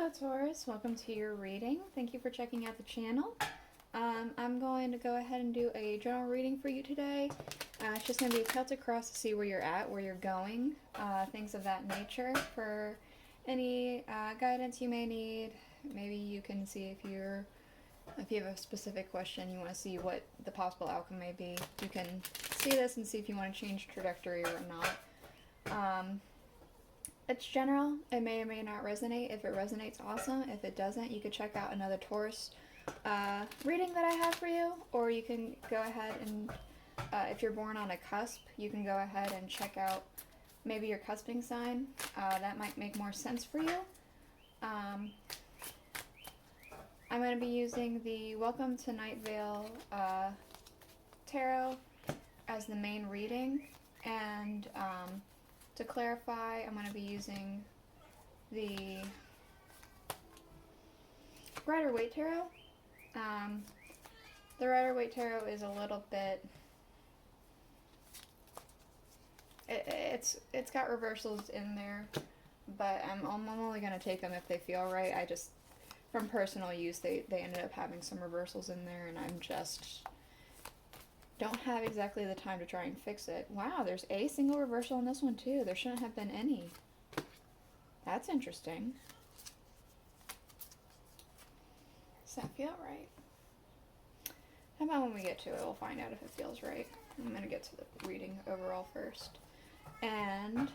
Hello Taurus, welcome to your reading. Thank you for checking out the channel. I'm going to go ahead and do a general reading for you today. It's just going to be a Celtic cross to see where you're at, where you're going, things of that nature. For any guidance you may need, maybe you can see if you have a specific question, you want to see what the possible outcome may be. You can see this and see if you want to change trajectory or not. It's general. It may or may not resonate. If it resonates, awesome. If it doesn't, you could check out another Taurus reading that I have for you, or you can go ahead and, if you're born on a cusp, you can go ahead and check out maybe your cusping sign. That might make more sense for you. I'm going to be using the Welcome to Night Vale Tarot as the main reading, and to clarify, I'm going to be using the Rider-Waite Tarot. The Rider-Waite Tarot is a little bit, it's got reversals in there, but I'm only going to take them if they feel right. I just, from personal use, they ended up having some reversals in there, and I'm just don't have exactly the time to try and fix it. Wow, there's a single reversal in this one too. There shouldn't have been any. That's interesting. Does that feel right? How about when we get to it, we'll find out if it feels right. I'm going to get to the reading overall first. And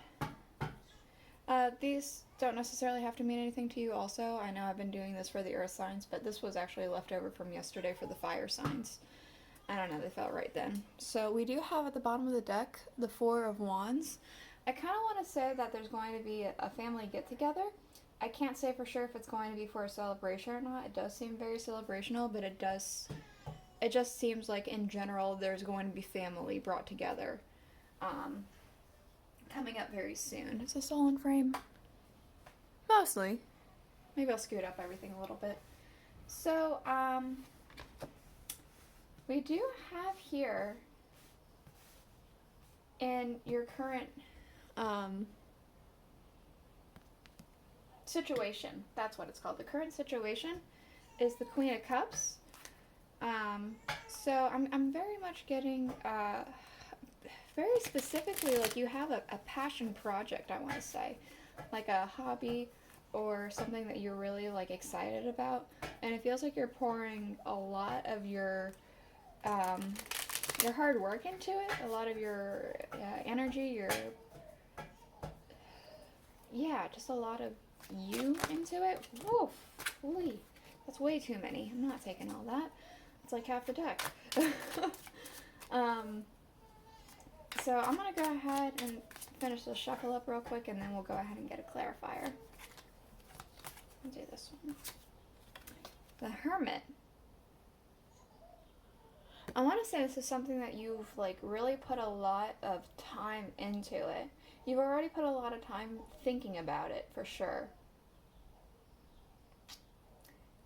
these don't necessarily have to mean anything to you also. I know I've been doing this for the earth signs, but this was actually left over from yesterday for the fire signs. I don't know, they felt right then. So we do have at the bottom of the deck the Four of Wands. I kind of want to say that there's going to be a family get-together. I can't say for sure if it's going to be for a celebration or not. It does seem very celebrational, but it just seems like in general there's going to be family brought together coming up very soon. Is this all in frame? Mostly. Maybe I'll scoot up everything a little bit. So, we do have here in your current situation, that's what it's called. The current situation is the Queen of Cups. So I'm very much getting, very specifically, like you have a passion project, I want to say. Like a hobby or something that you're really like excited about. And it feels like you're pouring a lot of your hard work into it, a lot of your energy, just a lot of you into it. Woof, holy, that's way too many. I'm not taking all that. It's like half the deck. So I'm gonna go ahead and finish the shuffle up real quick, and then we'll go ahead and get a clarifier. I'll do this one. The Hermit. I want to say this is something that you've like really put a lot of time into it. You've already put a lot of time thinking about it, for sure.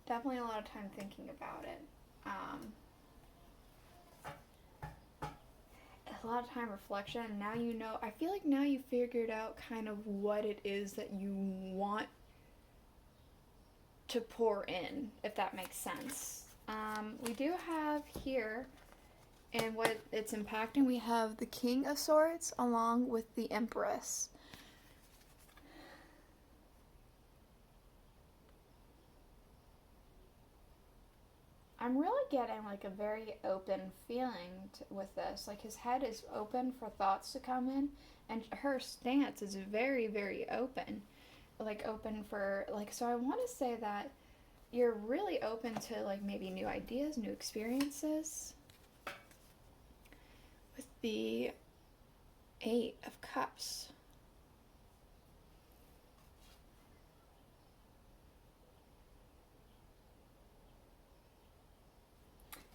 Definitely a lot of time thinking about it. A lot of time reflection. Now you know, I feel like now you figured out kind of what it is that you want to pour in, if that makes sense. We do have here, and what it's impacting, we have the King of Swords along with the Empress. I'm really getting like a very open feeling with this. Like his head is open for thoughts to come in, and her stance is very, very open. Like open for, like, so I want to say that you're really open to like maybe new ideas, new experiences. With the Eight of Cups.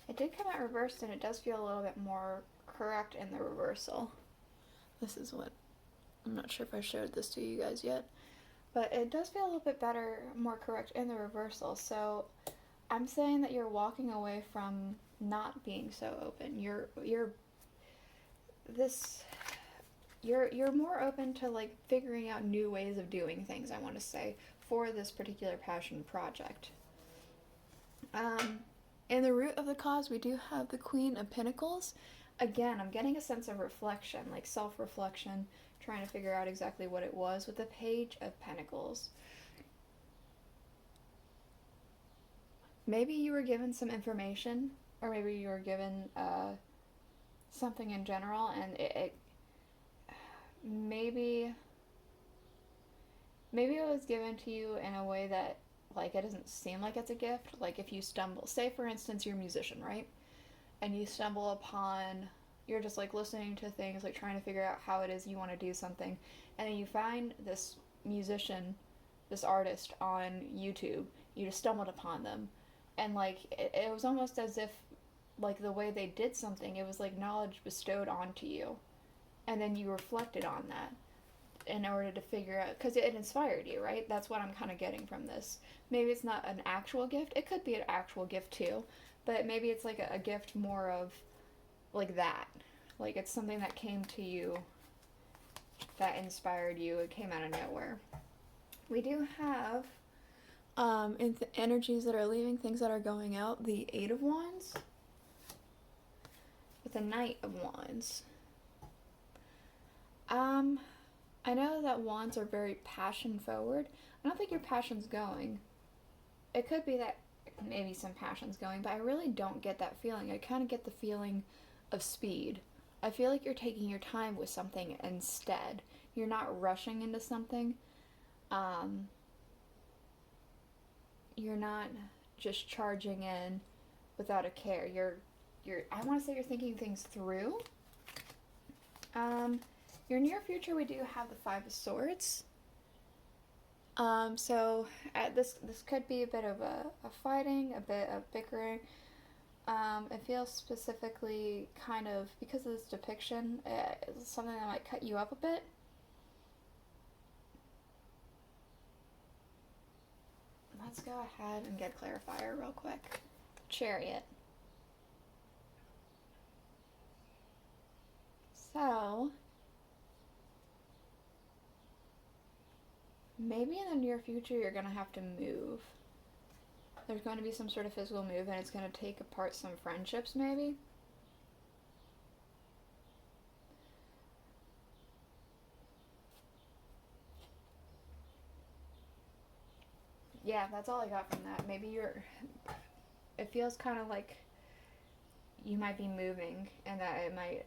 It did come out reversed, and it does feel a little bit more correct in the reversal. This is what, I'm not sure if I showed this to you guys yet, but it does feel a little bit better, more correct in the reversal. So I'm saying that you're walking away from not being so open. You're more open to like figuring out new ways of doing things, I want to say, for this particular passion project. In the root of the cause, we do have the Queen of Pentacles. Again, I'm getting a sense of reflection, like self-reflection, trying to figure out exactly what it was with the Page of Pentacles. Maybe you were given some information, or maybe you were given something in general, and it maybe it was given to you in a way that, like, it doesn't seem like it's a gift. Like, if you stumble, say for instance you're a musician, right? And you stumble upon, you're just like listening to things, like trying to figure out how it is you want to do something, and then you find this musician, this artist on YouTube. You just stumbled upon them, and like it was almost as if, like, the way they did something, it was like knowledge bestowed onto you, and then you reflected on that in order to figure out, because it inspired you, right? That's what I'm kind of getting from this. Maybe it's not an actual gift. It could be an actual gift too, but maybe it's like a gift more of like that. Like, it's something that came to you that inspired you. It came out of nowhere. We do have energies that are leaving, things that are going out. The Eight of Wands with the Knight of Wands. I know that wands are very passion forward. I don't think your passion's going. It could be that maybe some passion's going, but I really don't get that feeling. I kind of get the feeling of speed. I feel like you're taking your time with something instead. You're not rushing into something. You're not just charging in without a care. I want to say you're thinking things through. Your near future, we do have the Five of Swords. So this could be a bit of a fighting, a bit of bickering. It feels specifically kind of, because of this depiction, it's something that might cut you up a bit. Let's go ahead and get clarifier real quick. Chariot. So, maybe in the near future you're going to have to move. There's going to be some sort of physical move, and it's going to take apart some friendships, maybe. Yeah, that's all I got from that. Maybe it feels kind of like you might be moving, and that it might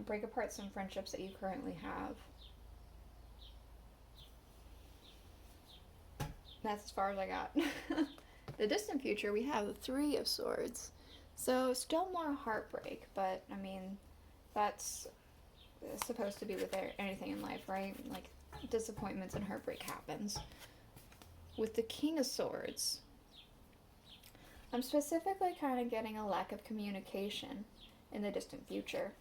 break apart some friendships that you currently have. That's as far as I got. The distant future, we have the Three of Swords. So still more heartbreak, but I mean, that's supposed to be with anything in life, right? Like, disappointments and heartbreak happens. With the King of Swords, I'm specifically kind of getting a lack of communication in the distant future.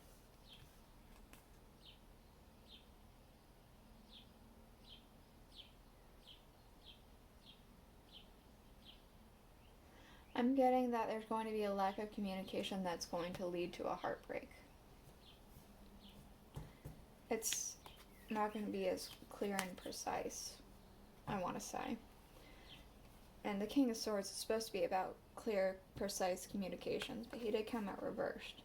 I'm getting that there's going to be a lack of communication that's going to lead to a heartbreak. It's not going to be as clear and precise, I want to say. And the King of Swords is supposed to be about clear, precise communications, but he did come out reversed.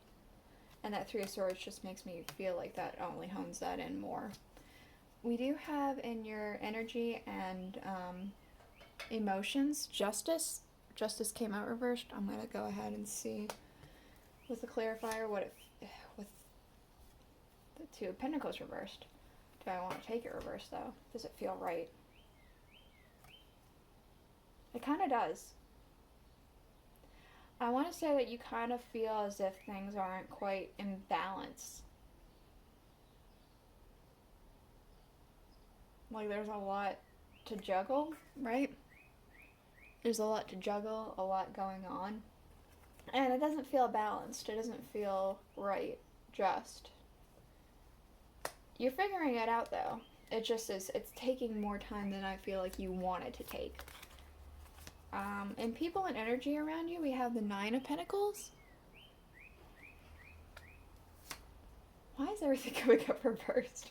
And that Three of Swords just makes me feel like that only hones that in more. We do have in your energy and emotions, Justice. Justice came out reversed. I'm going to go ahead and see with the clarifier with the Two of Pentacles reversed. Do I want to take it reversed, though? Does it feel right? It kind of does. I want to say that you kind of feel as if things aren't quite in balance. Like, there's a lot to juggle, right? There's a lot to juggle, a lot going on. And it doesn't feel balanced. It doesn't feel right, just. You're figuring it out, though. It just is, it's taking more time than I feel like you want it to take. And people and energy around you, we have the Nine of Pentacles. Why is everything coming up reversed?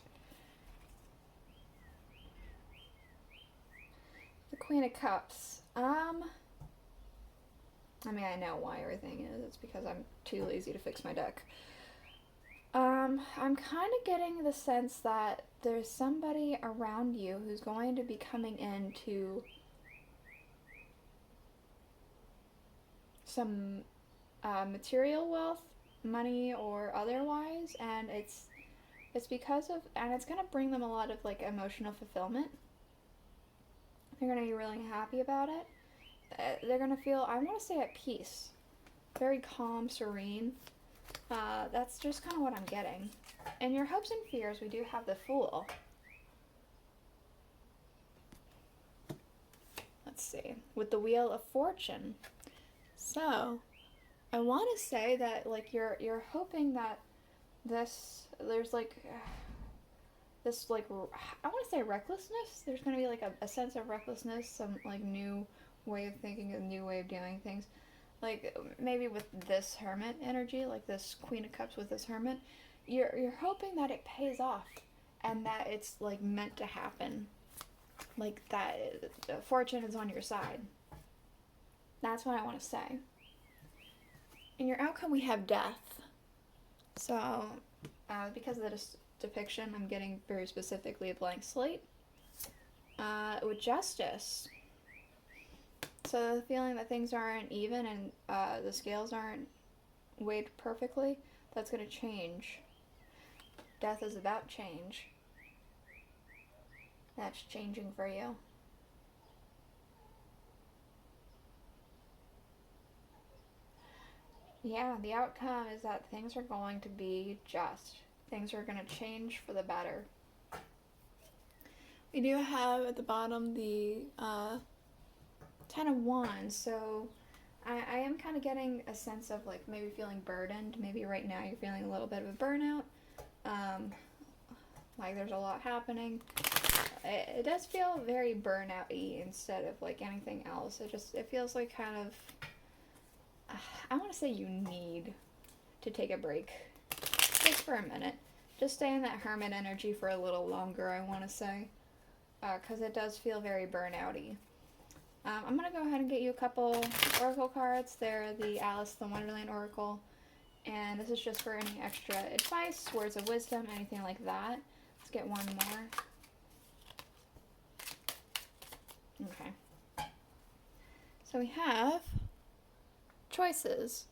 Queen of Cups. I mean, I know why everything is. It's because I'm too lazy to fix my deck. I'm kind of getting the sense that there's somebody around you who's going to be coming into some material wealth, money or otherwise, and it's because of, and it's going to bring them a lot of like emotional fulfillment. They're going to be really happy about it. They're going to feel, I want to say, at peace. Very calm, serene. That's just kind of what I'm getting. In your hopes and fears, we do have the Fool. Let's see. With the Wheel of Fortune. So, I want to say that, like, you're hoping that there's like this, like, I want to say recklessness. There's going to be like a sense of recklessness, some like new way of thinking, a new way of doing things. Like maybe with this Hermit energy, like this Queen of Cups with this Hermit, you're hoping that it pays off and that it's like meant to happen. Like that fortune is on your side. That's what I want to say. In your outcome, we have Death. So, because of this depiction, I'm getting very specifically a blank slate. With Justice. So the feeling that things aren't even and the scales aren't weighed perfectly, that's going to change. Death is about change. That's changing for you. Yeah, the outcome is that things are going to be just. Things are going to change for the better. We do have at the bottom the Ten of Wands, so I am kind of getting a sense of like maybe feeling burdened. Maybe right now you're feeling a little bit of a burnout. Like there's a lot happening. It does feel very burnout-y instead of like anything else. It feels like kind of, I want to say you need to take a break. Just for a minute. Just stay in that Hermit energy for a little longer, I want to say. Because it does feel very burnout-y. I'm going to go ahead and get you a couple Oracle cards. They're the Alice the Wonderland Oracle. And this is just for any extra advice, words of wisdom, anything like that. Let's get one more. Okay. So we have choices.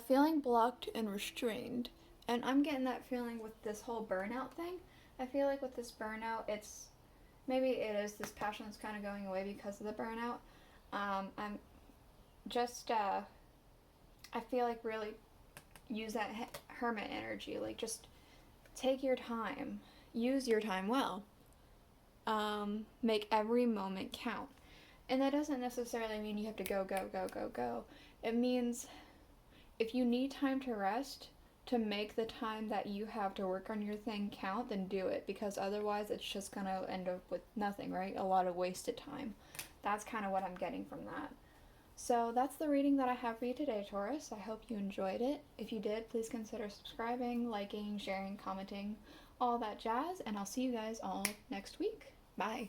Feeling blocked and restrained. And I'm getting that feeling with this whole burnout thing. I feel like with this burnout, maybe it is this passion that's kind of going away because of the burnout. I'm just, I feel like really use that Hermit energy. Like just take your time. Use your time well. Make every moment count. And that doesn't necessarily mean you have to go, go, go, go, go. It means if you need time to rest, to make the time that you have to work on your thing count, then do it, because otherwise it's just going to end up with nothing, right? A lot of wasted time. That's kind of what I'm getting from that. So that's the reading that I have for you today, Taurus. I hope you enjoyed it. If you did, please consider subscribing, liking, sharing, commenting, all that jazz, and I'll see you guys all next week. Bye.